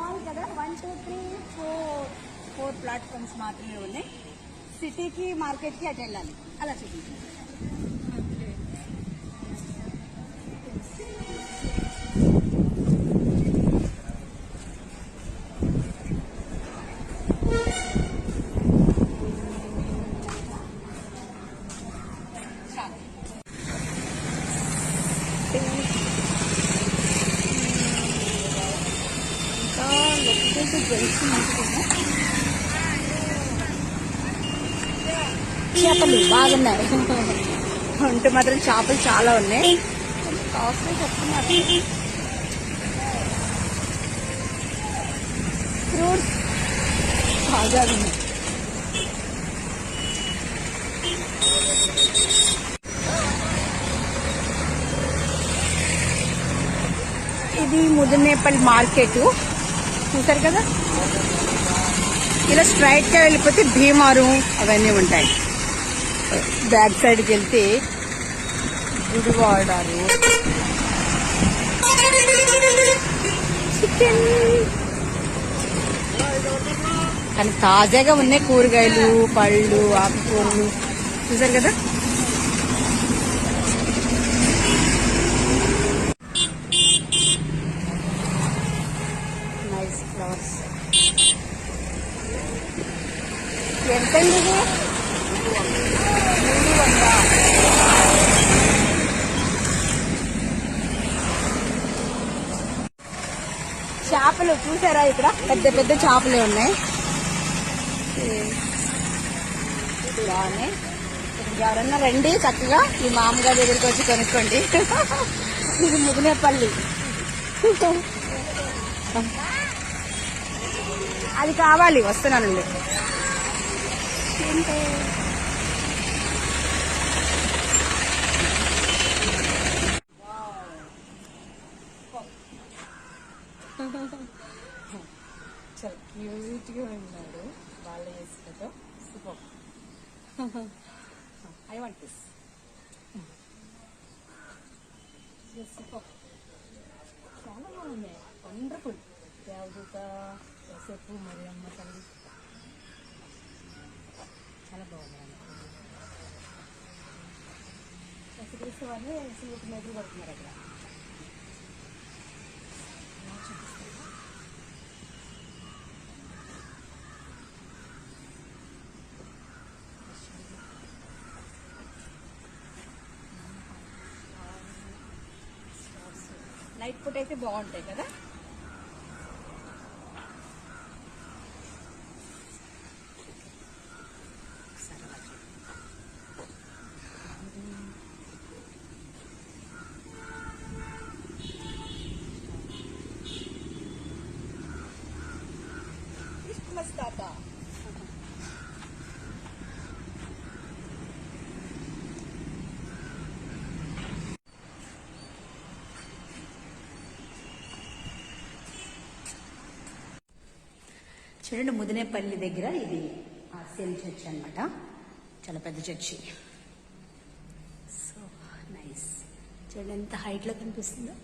Small కదా 1 2 3 4 platforms మాత్రమే ఉన్నాయి. సిటీకి మార్కెట్కి అటు వెళ్ళాలి. అలా చూపించాను. చేపలు బాగున్నాయి. ఉంటే మాత్రం చేపలు చాలా ఉన్నాయి. కాస్ట్లీ చెప్తున్నారు. ఫ్రూట్స్ బాగా ఉన్నాయి. ఇది ముదినేపల్లి మార్కెట్ చూసారు కదా. ఇలా స్ట్రైట్ గా వెళ్ళిపోతే భీమారు అవన్నీ ఉంటాయి. బ్యాక్ సైడ్కి వెళ్తే గుడివాడారు, చికెన్. కానీ తాజాగా ఉన్నాయి కూరగాయలు, పళ్ళు, ఆకుకూరలు చూసారు కదా. Nice flowers. ఎంతండి ఇది? చేపలు చూసారా, ఇక్కడ పెద్ద పెద్ద చేపలే ఉన్నాయి. బాగున్నాయి. ఎవరన్నా రండి చక్కగా ఈ మామగారి దగ్గరికి వచ్చి కొనుక్కోండి. ఇది ముదినేపల్లి. అది కావాలి, వస్తున్నానండి. చాలా క్యూట్గా ఉన్నాడు వాళ్ళ వేసుకుంటూ. Super. I want this. Super. చాలా బాగున్నాయి. వండర్ఫుల్. దేవదూత, యోసేపు, మరియమ్మ తల్లి చాలా బాగున్నాయి. క్రీస్తు వారిని సీటు మీద పడుతున్నారు అక్కడ. నైట్ పూట అయితే బాగుంటాయి కదా. క్రిస్మస్ తాత. చూడండి, ముదినేపల్లి దగ్గర ఇది ఆర్సిఎం చర్చ్ అనమాట. చాలా పెద్ద చర్చి. So nice. చూడండి ఎంత హైట్లో కనిపిస్తుందో.